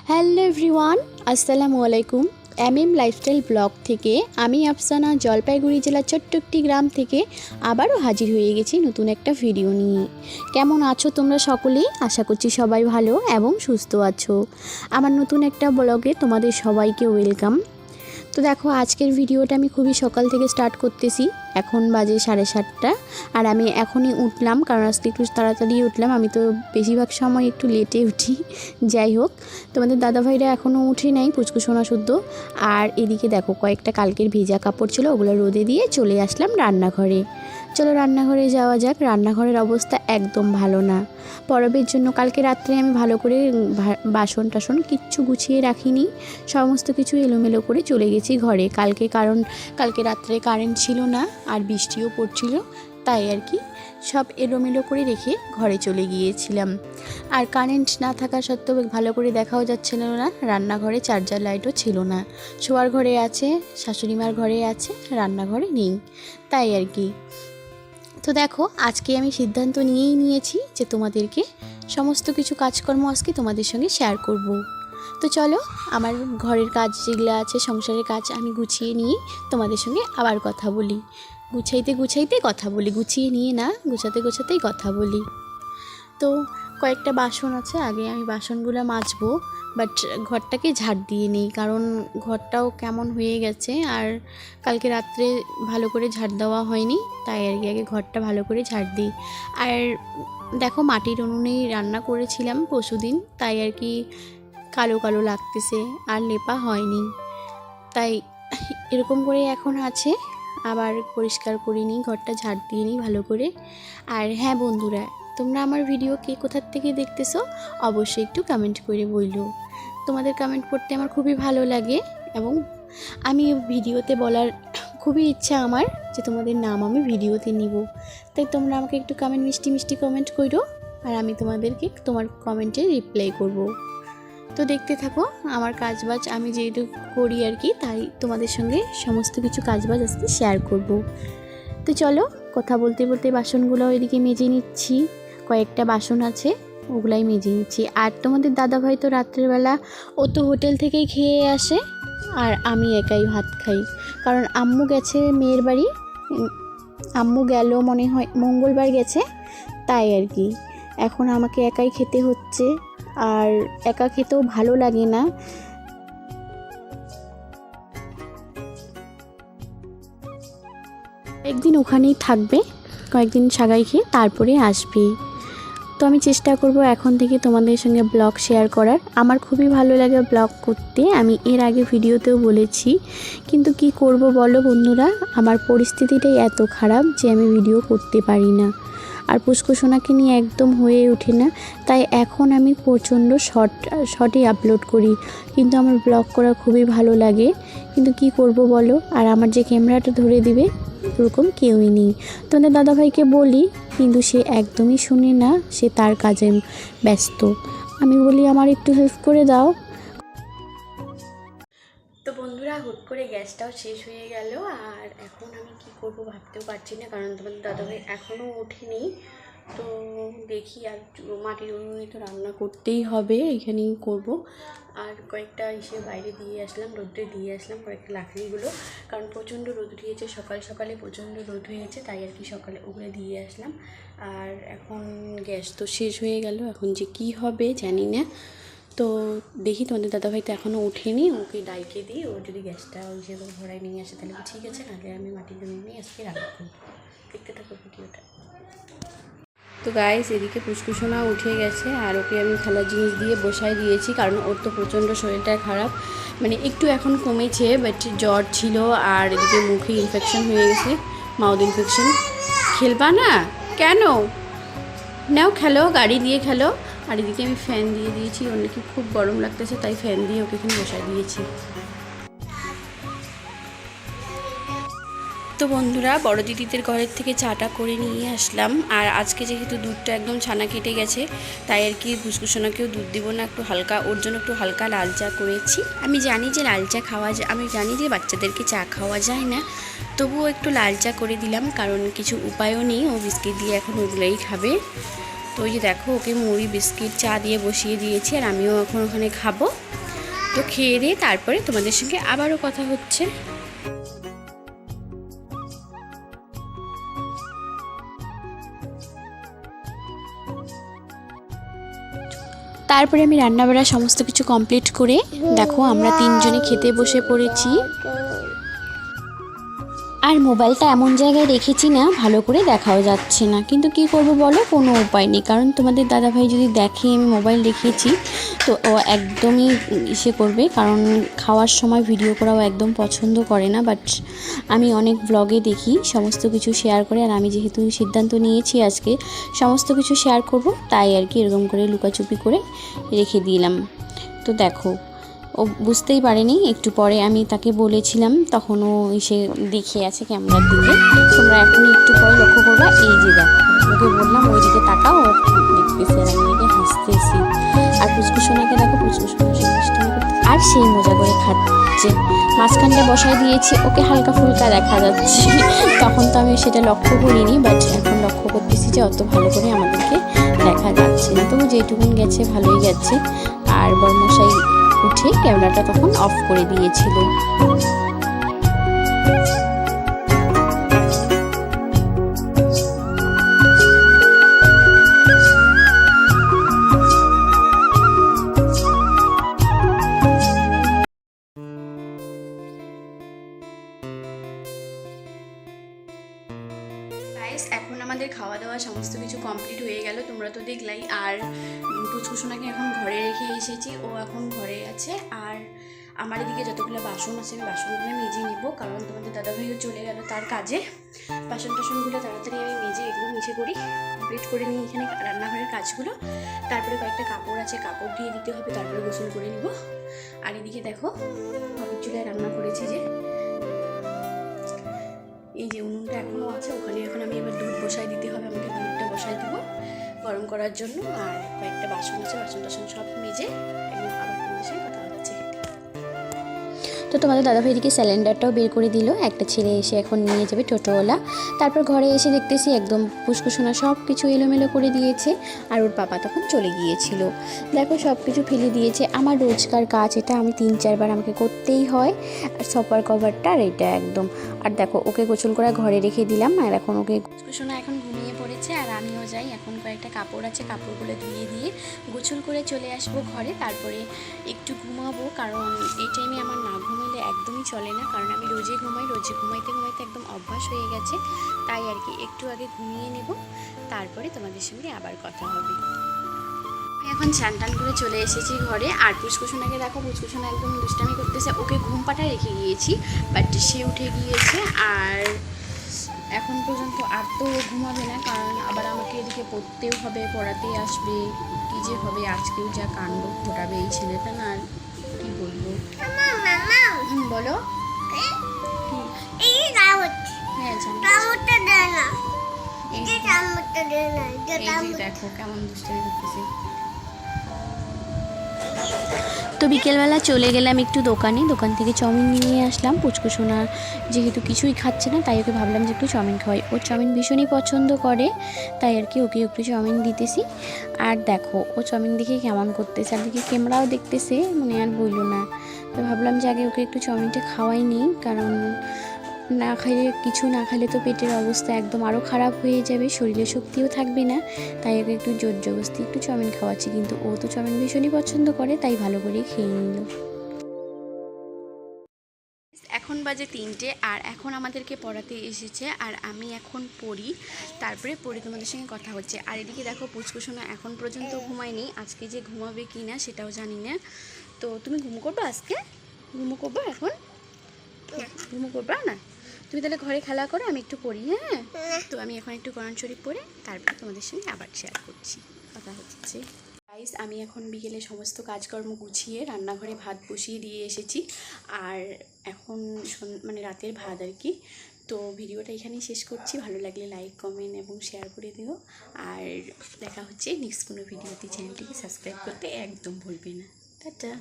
Hello everyone, আসসালামু আলাইকুম। Lifestyle blog থেকে আমি আফসানা জলপাইগুড়ি জেলার ছোট্ট একটি গ্রাম থেকে আবারও হাজির হয়ে গেছি নতুন একটা ভিডিও নিয়ে। কেমন আছো তোমরা সকলেই? আশা করছি সবাই ভালো এবং সুস্থ আছো। আমার নতুন একটা ব্লগে তোমাদের সবাইকে ওয়েলকাম। তো দেখো, আজকের ভিডিওটা আমি খুবই সকাল থেকে স্টার্ট করতেছি। এখন বাজে 7:30 আর আমি এখনই উঠলাম, কারণ আজকে একটু তাড়াতাড়ি উঠলাম। আমি তো বেশিরভাগ সময় একটু লেটে উঠি। যাই হোক, তোমাদের দাদাভাইরা এখনও উঠে নাই, পুচকুসোনা শুদ্ধ। আর এদিকে দেখো, কয়েকটা কালকের ভেজা কাপড় ছিল, ওগুলো রোদে দিয়ে চলে আসলাম রান্নাঘরে। চলো রান্নাঘরে যাওয়া যাক। রান্নাঘরের অবস্থা একদম ভালো না। পরবের জন্য কালকে রাত্রে আমি ভালো করে বাসন টাসন কিচ্ছু গুছিয়ে রাখিনি, সমস্ত কিছু এলোমেলো করে চলে গেছি ঘরে কালকে, কারণ কালকে রাত্রে কারেন্ট ছিল না আর বৃষ্টিও পড়ছিল, তাই আর কি সব এলোমেলো করে রেখে ঘরে চলে গিয়েছিলাম। আর কারেন্ট না থাকা সত্ত্বেও ভালো করে দেখাও যাচ্ছিল না, রান্নাঘরে চার্জার লাইটও ছিল না। শোয়ার ঘরে আছে, শাশুড়িমার ঘরে আছে, রান্নাঘরে নেই, তাই আর কি। তো দেখো, আজকে আমি সিদ্ধান্ত নিয়েই নিয়েছি যে তোমাদেরকে সমস্ত কিছু কাজকর্ম আজকে তোমাদের সঙ্গে শেয়ার করব। তো চলো, আমার ঘরের কাজ যেগুলো আছে, সংসারের কাজ আমি গুছিয়ে নিয়ে তোমাদের সঙ্গে আবার কথা বলি। গুছাইতে কথা বলি, গুছিয়ে নিয়ে না, গোছাতেই কথা বলি। তো কয়েকটা বাসন আছে, আগে আমি বাসনগুলো মাজবো, বাট ঘরটাকে ঝাড় দিয়ে নিই, কারণ ঘরটাও কেমন হয়ে গেছে। আর কালকে রাত্রে ভালো করে ঝাড় দেওয়া হয়নি, তাই আর কি আগে ঘরটা ভালো করে ঝাড় দিই। আর দেখো, মাটির উনুনেই রান্না করেছিলাম পরশুদিন, তাই আর কি কালো কালো লাগতেছে, আর লেপা হয়নি, তাই এরকম করে এখন আছে। আবার পরিষ্কার করে নিই, ঘরটা ঝাড় দিয়ে নিই ভালো করে। আর হ্যাঁ বন্ধুরা, তোমরা আমার ভিডিও কে কোথার থেকে দেখতেছো অবশ্যই একটু কমেন্ট করে বললো। তোমাদের কমেন্ট পড়তে আমার খুবই ভালো লাগে, এবং আমি ভিডিওতে বলার খুবই ইচ্ছা আমার যে তোমাদের নাম আমি ভিডিওতে নিব। তাই তোমরা আমাকে একটু মিষ্টি মিষ্টি কমেন্ট করো, আর আমি তোমাদেরকে তোমার কমেন্টে রিপ্লাই করব। তো দেখতে থাকো আমার কাজবাজ, আমি যেহেতু করি আর কি, তাই তোমাদের সঙ্গে সমস্ত কিছু কাজবাজ আজকে শেয়ার করব। তো চলো, কথা বলতে বলতে বাসনগুলো ওইদিকে মেজে নিচ্ছি। কয়েকটা বাসন আছে, ওগুলাই মেজে নিচ্ছি। আর তোমাদের দাদাভাই তো রাত্রেবেলা ও তো হোটেল থেকেই খেয়ে আসে, আর আমি একাই ভাত খাই, কারণ আম্মু গেছে মেয়ের বাড়ি। আম্মু গেল মনে হয় মঙ্গলবার গেছে, তাই আর কি এখন আমাকে একাই খেতে হচ্ছে। আর একা খেতেও ভালো লাগে না। একদিন ওখানেই থাকবে, কয়েকদিন সাগাই খেয়ে তারপরে আসবে। তো আমি চেষ্টা করব এখন থেকে তোমাদের সঙ্গে ব্লগ শেয়ার করার। আমার খুবই ভালো লাগে ব্লগ করতে, আমি এর আগে ভিডিওতেও বলেছি, কিন্তু কি করব বলো বন্ধুরা, আমার পরিস্থিতিটাই এত খারাপ যে আমি ভিডিও করতে পারি না। আর পুষ্কুসোনাকে নিয়ে একদম হয়ে ওঠে না, তাই এখন আমি প্রচণ্ড শর্টই আপলোড করি। কিন্তু আমার ব্লগ করা খুবই ভালো লাগে, কিন্তু কি করব বলো, আর আমার যে ক্যামেরাটা ধরে দিবে এরকম কেউই নেই। তোমাদের দাদাভাইকে বলি, কিন্তু সে একদমই শুনে না, সে তার কাজে ব্যস্ত। আমি বলি আমার একটু হেল্প করে দাও। তো বন্ধুরা, হুট করে গ্যাসটাও শেষ হয়ে গেল, আর এখন আমি কি করব ভাবতেও পারছি না, কারণ তোমাদের দাদাভাই এখনও ওঠেনি। তো দেখি, আর মাটির উনুনে তো রান্না করতেই হবে, এখানেই করব। আর কয়েকটা বাইরে দিয়ে আসলাম, রোদ্রে দিয়ে আসলাম কয়েকটা লাকড়িগুলো, কারণ প্রচণ্ড রোদ উঠিয়েছে, সকালে প্রচণ্ড রোদ হয়েছে, তাই আর কি সকালে ওগুলো দিয়ে আসলাম। আর এখন গ্যাস তো শেষ হয়ে গেল, এখন যে কি হবে জানি না। তো দেখি, তোমাদের দাদাভাই তো এখনও ওঠেনি, ওকে ডাইকে দিই, ও যদি গ্যাসটা ওই যে ঘোড়ায় নিয়ে আসে তাহলে ঠিক আছে, নাহলে আমি মাটির উনুনে আজকে রান্না করব। দেখতে থাকো ভিডিওটা। তো গাইস, এদিকে পুষ্কুসোনা উঠে গেছে, আর ওকে আমি খেলার জিনিস দিয়ে বসাই দিয়েছি, কারণ ওর তো প্রচণ্ড শরীরটা খারাপ, মানে একটু এখন কমেছে, বাট জ্বর ছিল, আর এদিকে মুখে ইনফেকশন হয়ে গেছে, মাউথ ইনফেকশন। খেলবা না কেন? নাও খেলো, গাড়ি দিয়ে খেলো। আর এদিকে আমি ফ্যান দিয়ে দিয়েছি, ওর নাকি খুব গরম লাগতেছে, তাই ফ্যান দিয়ে ওকে এখানে বসাই দিয়েছি। তো বন্ধুরা, বড় দিদিদের ঘরের থেকে চাটা করে নিয়ে আসলাম। আর আজকে যেহেতু দুধটা একদম ছানা কেটে গেছে, তাই আর কি পুষ্কুসোনাকেও দুধ দিব না, একটু হালকা, ওর জন্য একটু হালকা লাল চা করেছি। আমি জানি যে লাল চা খাওয়া যায়, আমি জানি যে বাচ্চাদেরকে চা খাওয়া যায় না, তবুও একটু লাল চা করে দিলাম, কারণ কিছু উপায়ও নেই, ও বিস্কিট দিয়ে এখন ওগুলোই খাবে। তো ওই যে দেখো, ওকে মুড়ি বিস্কিট চা দিয়ে বসিয়ে দিয়েছি, আর আমিও এখন ওখানে খাবো। তো খেয়ে দিয়ে তারপরে তোমাদের সঙ্গে আবারও কথা হচ্ছে। তারপরে আমি রান্নাবাড়া সমস্ত কিছু কমপ্লিট করে দেখো আমরা 3 জনে খেতে বসে পড়েছি। আর মোবাইলটা এমন জায়গায় রেখেছি না ভালো করে দেখাও যাচ্ছে না, কিন্তু কি করব বলো, কোনো উপায় নেই। কারণ তোমাদের দাদাভাই যদি দেখে আমি মোবাইল রেখেছি তো ও একদমই করবে, কারণ খাওয়ার সময় ভিডিও করাও একদম পছন্দ করে না। বাট আমি অনেক ব্লগে দেখি সমস্ত কিছু শেয়ার করে, আর আমি যেহেতু সিদ্ধান্ত নিয়েছি আজকে সমস্ত কিছু শেয়ার করব, তাই আর কি এরকম করে লুকাচুপি করে রেখে দিলাম। তো দেখো ও বুঝতেই পারেনি, একটু পরে আমি তাকে বলেছিলাম তখন ও এসে দেখে আছে ক্যামেরার দিকে। তোমরা এখনই একটু পরে লক্ষ্য করবা, এই যে দেখো ওকে বললাম ওই দিকে তাকাও, ও দেখতেছে আর আমি দিকে হাসতেছি। আর পুচকুসোনাকে দেখো, আর সেই মজা করে খাচ্ছে। মাঝখানটা বসায় দিয়েছি, ওকে হালকা ফুলকা দেখা যাচ্ছে। তখন তো আমি সেটা লক্ষ্য করিনি, বাট এখন লক্ষ্য করতেছি যে অত ভালো করে আমাদেরকে দেখা যাচ্ছে না। তবু যেটুকুন গেছে ভালোই গেছে। আর বড়মশাই উঠে ক্যামেরাটা তখন অফ করে দিয়েছিল। এখন আমাদের খাওয়া দাওয়া সমস্ত কিছু কমপ্লিট হয়ে গেল, তোমরা তো দেখলাই। আর পুচকুসোনাকে এখন ঘরে রেখে এসেছি, ও এখন ঘরে আছে। আর আমার এদিকে যতগুলো বাসন আছে আমি বাসনগুলো মেজে নিব, কারণ তোমাদের দাদাভাইও চলে গেল তার কাজে। বাসন টাসনগুলো তাড়াতাড়ি আমি মেজে এগুলো নিচে করি, কমপ্লিট করে নিই এখানে রান্নাঘরের কাজগুলো। তারপরে কয়েকটা কাপড় আছে, কাপড় দিয়ে দিতে হবে, তারপরে গোসল করে নিব। আর এদিকে দেখো অনেক চুলায় রান্না করেছি, যে এই যে উনুনটা এখনও আছে, ওখানে এখন আমি এবার দুধ বসাই দিতে হবে, আমাকে দুধটা বসাই দিব গরম করার জন্য। আর কয়েকটা বাসন আছে, বাসন টাসন সব মেজে একদম আবার তোমাদের সঙ্গে কথা হচ্ছে। তো তোমাদের দাদাভাই দিকে সিলিন্ডারটাও বের করে দিল, একটা ছেলে এসে এখন নিয়ে যাবে টোটোওয়ালা। তারপর ঘরে এসে দেখতেছি একদম পুচকুসোনা সব কিছু এলোমেলো করে দিয়েছে, আর ওর পাপা তখন চলে গিয়েছিল। দেখো সব কিছু ফেলে দিয়েছে। আমার রোজকার কাজ এটা, আমি 3-4 বার আমাকে করতেই হয়। আর সপার কভারটা আর এটা একদম। আর দেখো ওকে গোসল করে ঘরে রেখে দিলাম, আর এখন ওকে পুচকুসোনা এখন ঘুমিয়ে পড়েছে। আর আমিও যাই, এখন কয়েকটা কাপড় আছে, কাপড়গুলো ধুয়ে দিয়ে গোসল করে চলে আসবো ঘরে। তারপরে একটু ঘুমাবো, কারণ এই টাইমে আমার না ঘুমাইলে একদমই চলে না, কারণ আমি রোজে ঘুমাই, রোজে ঘুমাইতে ঘুমাইতে একদম অভ্যাস হয়ে গেছে। তাই আর কি একটু আগে ঘুমিয়ে নেব, তারপরে তোমাদের সঙ্গে আবার কথা হবে। এখন স্নান টান করে চলে এসেছি ঘরে। আর পুচকুসোনাকে দেখো, পুচকুসোনা একদম দুষ্টামি করতেছে, ওকে ঘুম পাড়ায় রেখে গিয়েছি, বাট সে উঠে গিয়েছে। আর এখন পর্যন্ত আর তো ঘুমাবে না, কারণ আবার আমাকে এদিকে পড়তেও হবে, পড়াতেই আসবে, কী যে হবে। আজকেও যা কাণ্ড ঘটাবে এই ছেলেটা, না আর কি বলবো। বলো হ্যাঁ, দেখো কেমন দুষ্টামি করতেছে। তো বিকেলবেলা চলে গেলাম একটু দোকান থেকে চাউমিন নিয়ে আসলাম। পুচকুসোনা যেহেতু কিছুই খাচ্ছে না, তাই ওকে ভাবলাম যে একটু চাউমিন খাওয়াই। ও চাউমিন ভীষণই পছন্দ করে, তাই আর কি ওকে একটু চাউমিন দিতেছি। আর দেখো ও চাউমিন দেখে কেমন করতেছে, আর দেখি ক্যামেরাও দেখতেছে, মানে আর বললো না। তো ভাবলাম যে আগে ওকে একটু চাউমিনটা খাওয়াই নিই, কারণ না খাইলে, কিছু না খেলে তো পেটের অবস্থা একদম আরও খারাপ হয়ে যাবে, শরীরে শক্তিও থাকবে না। তাই ওকে একটু জোর জবরদস্তি একটু চাউমিন খাওয়াচ্ছি, কিন্তু ও তো চাউমিন ভীষণই পছন্দ করে, তাই ভালো করে খেয়ে নিল। এখন বাজে 3টে, আর এখন আমাদেরকে পড়াতে এসেছে, আর আমি এখন পড়ি, তারপরে পড়ে তোমাদের সঙ্গে কথা হচ্ছে। আর এদিকে দেখো পুচকুসোনা এখন পর্যন্ত ঘুমায়নি, আজকে যে ঘুমাবে কি না সেটাও জানি না। তো তুমি ঘুমো করবা, আজকে ঘুমো করবা, এখন ঘুমো করবা না? তুমি তাহলে ঘরে খেলা করো, আমি একটু পড়ি। হ্যাঁ, তো আমি এখন একটু কোরআন শরীফ পড়ে তারপর তোমাদের সঙ্গে আবার শেয়ার করছি, কথা হচ্ছে। গাইস, আমি এখন বিকেলে সমস্ত কাজকর্ম গুছিয়ে রান্নাঘরে ভাত বসিয়ে দিয়ে এসেছি। আর এখন মানে রাতের ভাত আর কি। তো ভিডিওটা এখানেই শেষ করছি, ভালো লাগলে লাইক, কমেন্ট এবং শেয়ার করে দিও। আর দেখা হচ্ছে নেক্সট কোনো ভিডিওতে। চ্যানেলটিকে সাবস্ক্রাইব করতে একদম ভুলবে না। টাটা।